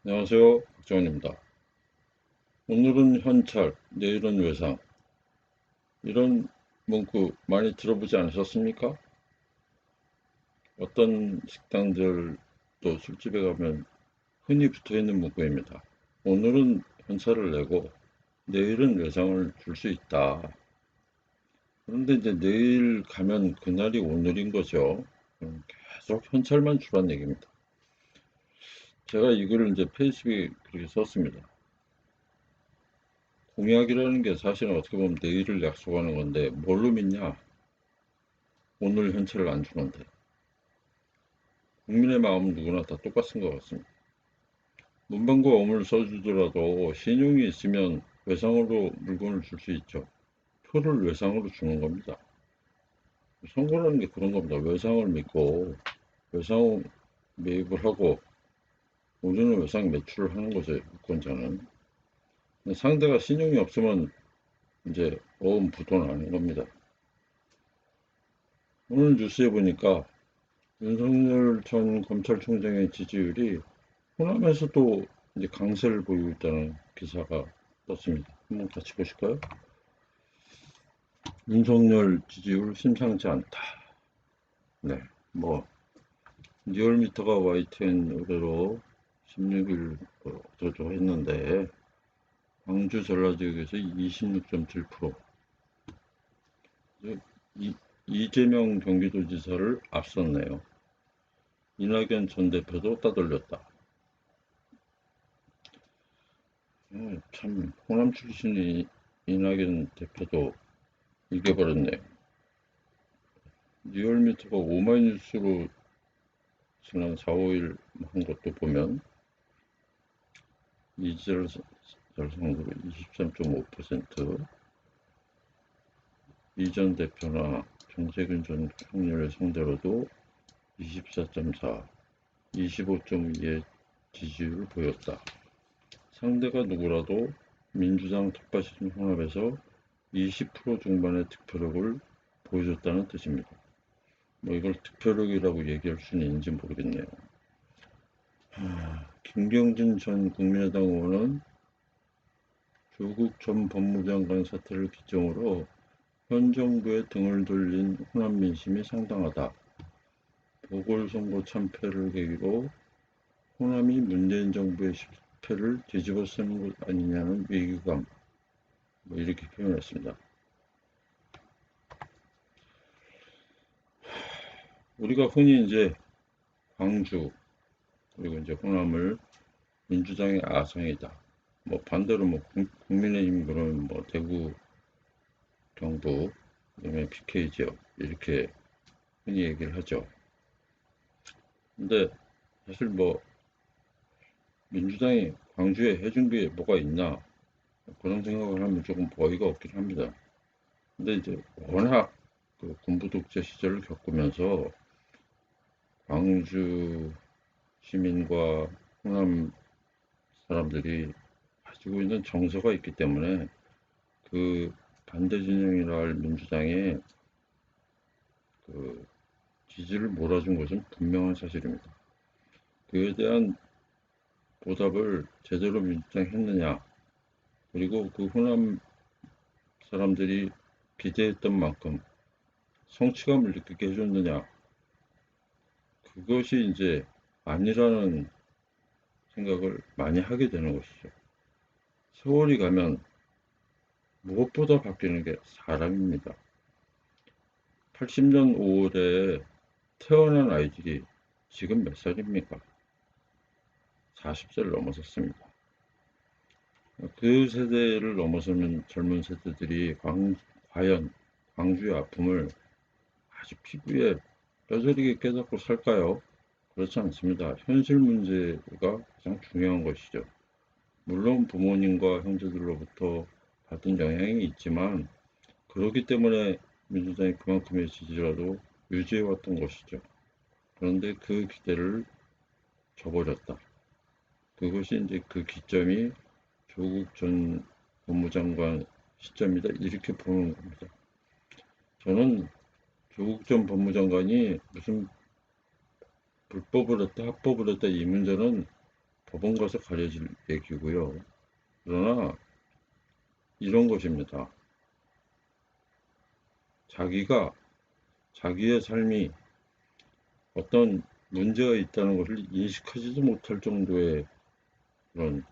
안녕하세요. 박정원입니다. 오늘은 현찰, 내일은 외상. 이런 문구 많이 들어보지 않으셨습니까? 어떤 식당들도 술집에 가면 흔히 붙어 있는 문구입니다. 오늘은 현찰을 내고 내일은 외상을 줄 수 있다. 그런데 이제 내일 가면 그날이 오늘인 거죠. 계속 현찰만 주란 얘기입니다. 제가 이 글을 이제 페이스북에 그렇게 썼습니다. 공약이라는 게 사실은 어떻게 보면 내일을 약속하는 건데 뭘로 믿냐? 오늘 현찰을 안 주는데. 국민의 마음은 누구나 다 똑같은 것 같습니다. 문방구 어음을 써주더라도 신용이 있으면 외상으로 물건을 줄 수 있죠. 표를 외상으로 주는 겁니다. 선거라는 게 그런 겁니다. 외상을 믿고 외상 매입을 하고 우리는 외상 매출을 하는 거죠. 유권자는. 상대가 신용이 없으면 이제 어음 부도나는 겁니다. 오늘 뉴스에 보니까 윤석열 전 검찰총장의 지지율이 호남에서도 이제 강세를 보이고 있다는 기사가 떴습니다. 한번 같이 보실까요? 윤석열 지지율 심상치 않다. 네, 뭐 리얼미터가 YTN 의뢰로 16일 어쩌고 했는데 광주 전라 지역에서 26.7%, 이재명 경기도지사를 앞섰네요. 이낙연 전 대표도 따돌렸다. 참 호남 출신이 이낙연 대표도 이겨버렸네요. 리얼미터가 오마이뉴스로 지난 4, 5일 한 것도 보면 이재열 상으로 23.5%, 이전 대표나 정세균 전 총리를 상대로도 24.4, 25.2의 지지율을 보였다. 상대가 누구라도 민주당 텃밭인 홍합에서 20% 중반의 득표력을 보여줬다는 뜻입니다. 뭐 이걸 득표력이라고 얘기할 수는 있는지 모르겠네요. 김경진 전 국민의당 의원은 조국 전 법무장관 사태를 기점으로 현 정부에 등을 돌린 호남 민심이 상당하다. 보궐선거 참패를 계기로 호남이 문재인 정부의 실패를 뒤집어 쓰는 것 아니냐는 위기감, 뭐 이렇게 표현했습니다. 우리가 흔히 이제 광주 그리고 이제 호남을 민주당의 아성이다. 뭐 반대로 뭐 국민의힘 그러면 뭐 대구, 경북, 그다음에 PK 지역 이렇게 흔히 얘기를 하죠. 근데 사실 뭐 민주당이 광주에 해준 게 뭐가 있나 그런 생각을 하면 조금 어이가 없긴 합니다. 근데 이제 워낙 그 군부 독재 시절을 겪으면서 광주 시민과 호남 사람들이 가지고 있는 정서가 있기 때문에 그 반대 진영이라 할 민주당의 그 지지를 몰아준 것은 분명한 사실입니다. 그에 대한 보답을 제대로 민주당이 했느냐, 그리고 그 호남 사람들이 기대했던 만큼 성취감을 느끼게 해줬느냐, 그것이 이제 아니라는 생각을 많이 하게 되는 것이죠. 세월이 가면 무엇보다 바뀌는 게 사람입니다. 80년 5월에 태어난 아이들이 지금 몇 살입니까? 40세를 넘어섰습니다. 그 세대를 넘어서는 젊은 세대들이 과연 광주의 아픔을 아주 피부에 뼈저리게 깨닫고 살까요? 그렇지 않습니다. 현실 문제가 가장 중요한 것이죠. 물론 부모님과 형제들로부터 받은 영향이 있지만 그렇기 때문에 민주당이 그만큼의 지지라도 유지해왔던 것이죠. 그런데 그 기대를 저버렸다. 그것이 이제 그 기점이 조국 전 법무장관 시점이다. 이렇게 보는 겁니다. 저는 조국 전 법무장관이 무슨 불법을 했다, 합법을 했다 이 문제는 법원 가서 가려질 얘기고요. 그러나 이런 것입니다. 자기의 삶이 어떤 문제가 있다는 것을 인식하지도 못할 정도의 그런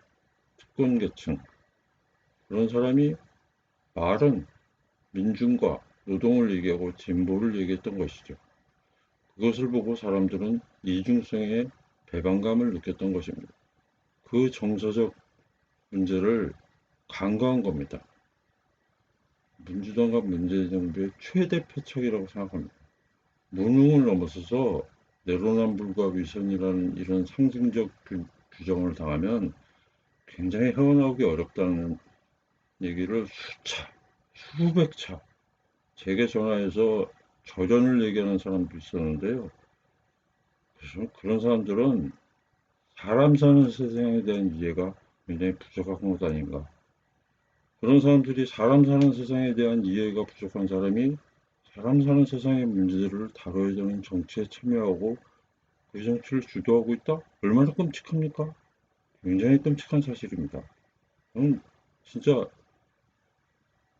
특권계층, 그런 사람이 말은 민중과 노동을 얘기하고 진보를 얘기했던 것이죠. 그것을 보고 사람들은 이중성의 배반감을 느꼈던 것입니다. 그 정서적 문제를 간과한 겁니다. 민주당과 문재인 정부의 최대 패착이라고 생각합니다. 무능을 넘어서서 내로남불과 위선이라는 이런 상징적 규정을 당하면 굉장히 헤어나오기 어렵다는 얘기를 수백 차 제게 전화해서 절연을 얘기하는 사람도 있었는데요. 그래서 그런 사람들은 사람 사는 세상에 대한 이해가 굉장히 부족한 것 아닌가. 그런 사람들이 사람 사는 세상에 대한 이해가 부족한 사람이 사람 사는 세상의 문제들을 다뤄야 되는 정치에 참여하고 그 정치를 주도하고 있다? 얼마나 끔찍합니까? 굉장히 끔찍한 사실입니다. 저는 진짜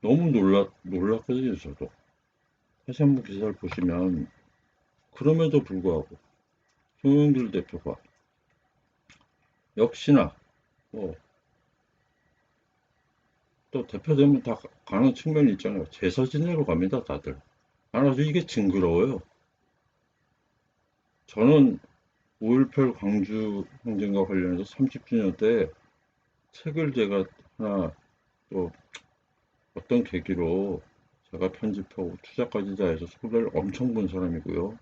너무 놀랐거든요, 저도. 다시 한번 기사를 보시면, 그럼에도 불구하고, 송영길 대표가 역시나, 뭐, 또 대표 되면 다 가는 측면이 있잖아요. 제사 지내러 갑니다, 다들. 아주 이게 징그러워요. 저는 5.18 광주 항쟁과 관련해서 30주년 때 책을 제가 하나 또 어떤 계기로 제가 편집하고 투자까지 다 해서 소를 엄청 본 사람이고요.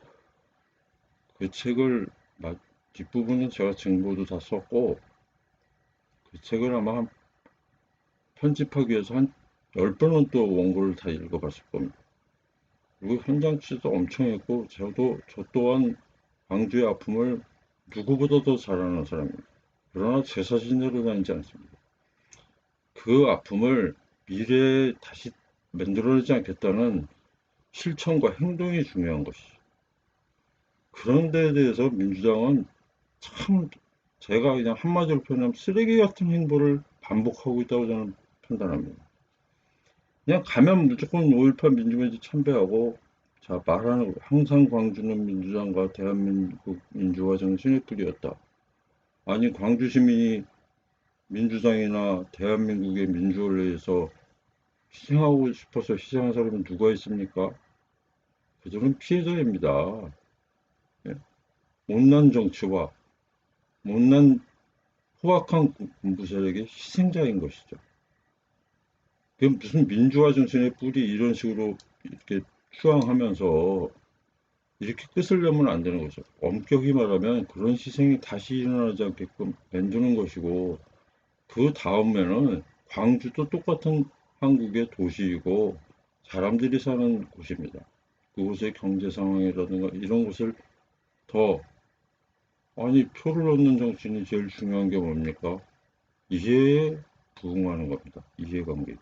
그 책을 뒷부분은 제가 증보도 다 썼고 그 책을 아마 편집하기 위해서 한 10번은 또 원고를 다 읽어봤을 겁니다. 그리고 현장 취재도 엄청 했고 저 또한 광주의 아픔을 누구보다도 잘 아는 사람입니다. 그러나 제 사진으로 다니지 않습니다. 그 아픔을 미래에 다시 만들어내지 않겠다는 실천과 행동이 중요한 것이죠. 그런 데에 대해서 민주당은 참 제가 그냥 한마디로 표현하면 쓰레기 같은 행보를 반복하고 있다고 저는 판단합니다. 그냥 가면 무조건 5.18 민주화에 참배하고 자 말하는 항상 광주는 민주당과 대한민국 민주화 정신의 뿌리였다. 아니 광주 시민이 민주당이나 대한민국의 민주화를 위해서 희생하고 싶어서 희생한 사람은 누가 있습니까? 그들은 피해자입니다. 예? 못난 정치와 못난 포악한 군부 세력의 희생자인 것이죠. 그게 무슨 민주화 정신의 뿌리 이런 식으로 이렇게 추앙하면서 이렇게 끝을 내면 안 되는 거죠. 엄격히 말하면 그런 희생이 다시 일어나지 않게끔 만드는 것이고 그 다음에는 광주도 똑같은 한국의 도시이고 사람들이 사는 곳입니다. 그곳의 경제 상황이라든가 이런 것을 더 아니 표를 얻는 정치인이 제일 중요한 게 뭡니까? 이해에 부응하는 겁니다. 이해관계.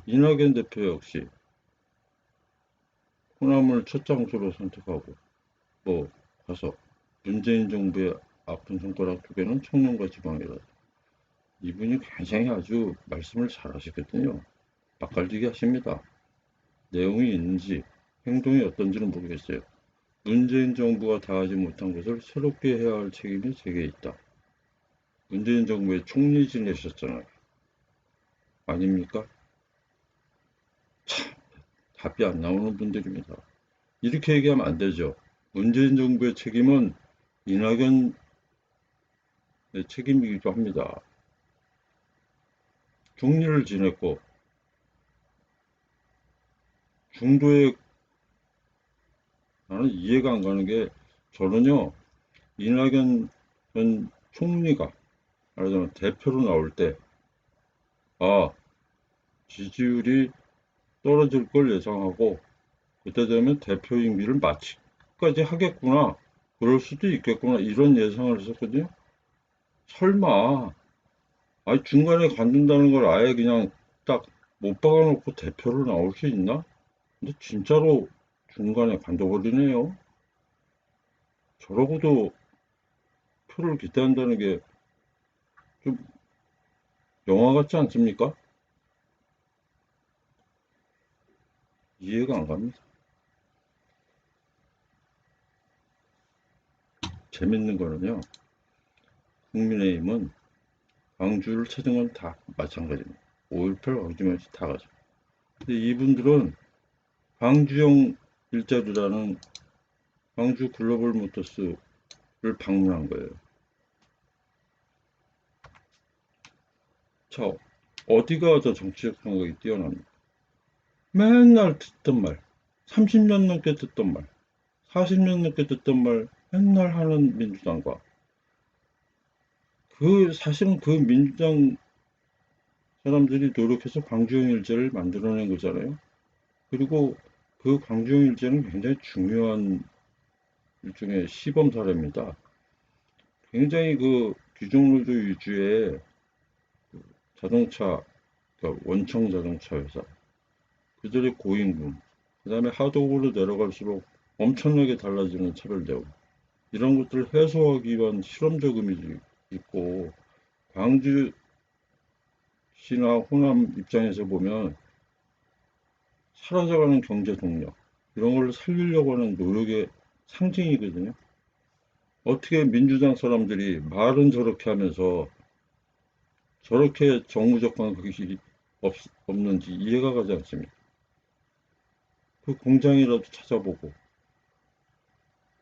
이낙연 대표 역시 호남을 첫 장소로 선택하고 뭐 가서 문재인 정부의 아픈 손가락 두 개는 청년과 지방이다. 이분이 굉장히 아주 말씀을 잘하시거든요. 맛깔지게 하십니다. 내용이 있는지 행동이 어떤지는 모르겠어요. 문재인 정부가 다하지 못한 것을 새롭게 해야 할 책임이 제게 있다. 문재인 정부의 총리 지내셨잖아요. 아닙니까? 답이 안 나오는 분들입니다. 이렇게 얘기하면 안 되죠. 문재인 정부의 책임은 이낙연의 책임이기도 합니다. 총리를 지냈고 중도에 나는 이해가 안 가는 게 저는요 이낙연 전 총리가 말하자면 대표로 나올 때 아, 지지율이 떨어질 걸 예상하고 그때 되면 대표 임기를 마치까지 하겠구나. 그럴 수도 있겠구나. 이런 예상을 했었거든요. 설마 아니 중간에 관둔다는 걸 아예 그냥 딱 못 박아놓고 대표로 나올 수 있나? 근데 진짜로 중간에 관둬버리네요. 저러고도 표를 기대한다는 게 좀 영화 같지 않습니까? 이해가 안 갑니다. 재밌는 거는요, 국민의힘은 광주를 찾은 건 다 마찬가지입니다. 5.18 어김없이 다 가죠. 근데 이분들은 광주형 일자리라는 광주 글로벌 모터스를 방문한 거예요. 자, 어디가 더 정치적 감각이 뛰어납니까? 맨날 듣던 말, 30년 넘게 듣던 말, 40년 넘게 듣던 말 맨날 하는 민주당과 사실은 그 민주당 사람들이 노력해서 광주형 일제를 만들어낸 거잖아요. 그리고 그 광주형 일제는 굉장히 중요한 일종의 시범 사례입니다. 굉장히 그 귀족노조 위주의 자동차, 그러니까 원청 자동차 회사, 그들의 고임금, 그 다음에 하도급으로 내려갈수록 엄청나게 달라지는 차별대우, 이런 것들을 해소하기 위한 실험적 의미도 있고, 광주시나 호남 입장에서 보면 사라져가는 경제 동력, 이런 걸 살리려고 하는 노력의 상징이거든요. 어떻게 민주당 사람들이 말은 저렇게 하면서 저렇게 정무적 감각이 없는지 이해가 가지 않습니다. 그 공장이라도 찾아보고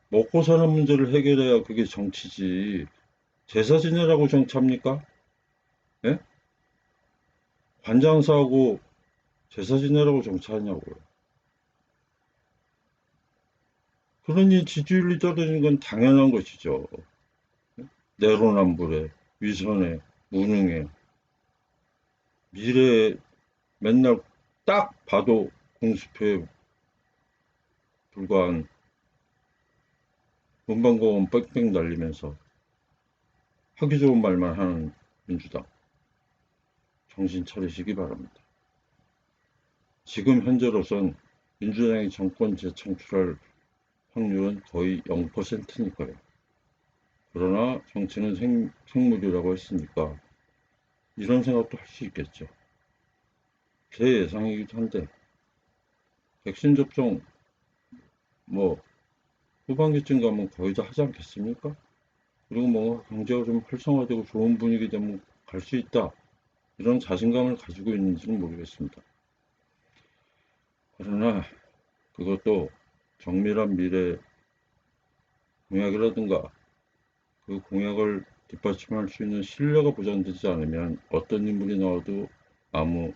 먹고 사는 문제를 해결해야 그게 정치지. 제사 지내라고 정치합니까? 예? 관장사하고 제사 지내라고 정치하냐고요. 그러니 지지율이 떨어지는 건 당연한 것이죠. 내로남불에, 위선에, 무능에, 미래에 맨날 딱 봐도 공수표에 불과한 문방구원 빽빽 날리면서 하기 좋은 말만 하는 민주당. 정신 차리시기 바랍니다. 지금 현재로선 민주당이 정권 재창출할 확률은 거의 0%니까요. 그러나 정치는 생물이라고 했으니까 이런 생각도 할 수 있겠죠. 제 예상이기도 한데 백신 접종 뭐 후반기쯤 가면 거의 다 하지 않겠습니까? 그리고 뭐 경제가 좀 활성화되고 좋은 분위기 되면 갈 수 있다. 이런 자신감을 가지고 있는지는 모르겠습니다. 그러나 그것도 정밀한 미래 공약이라든가 그 공약을 뒷받침할 수 있는 신뢰가 보장되지 않으면 어떤 인물이 나와도 아무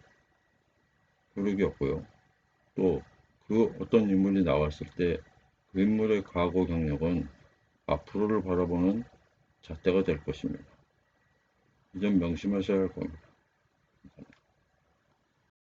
효력이 없고요. 또 그 어떤 인물이 나왔을 때 그 인물의 과거 경력은 앞으로를 바라보는 잣대가 될 것입니다. 이 점 명심하셔야 할 겁니다.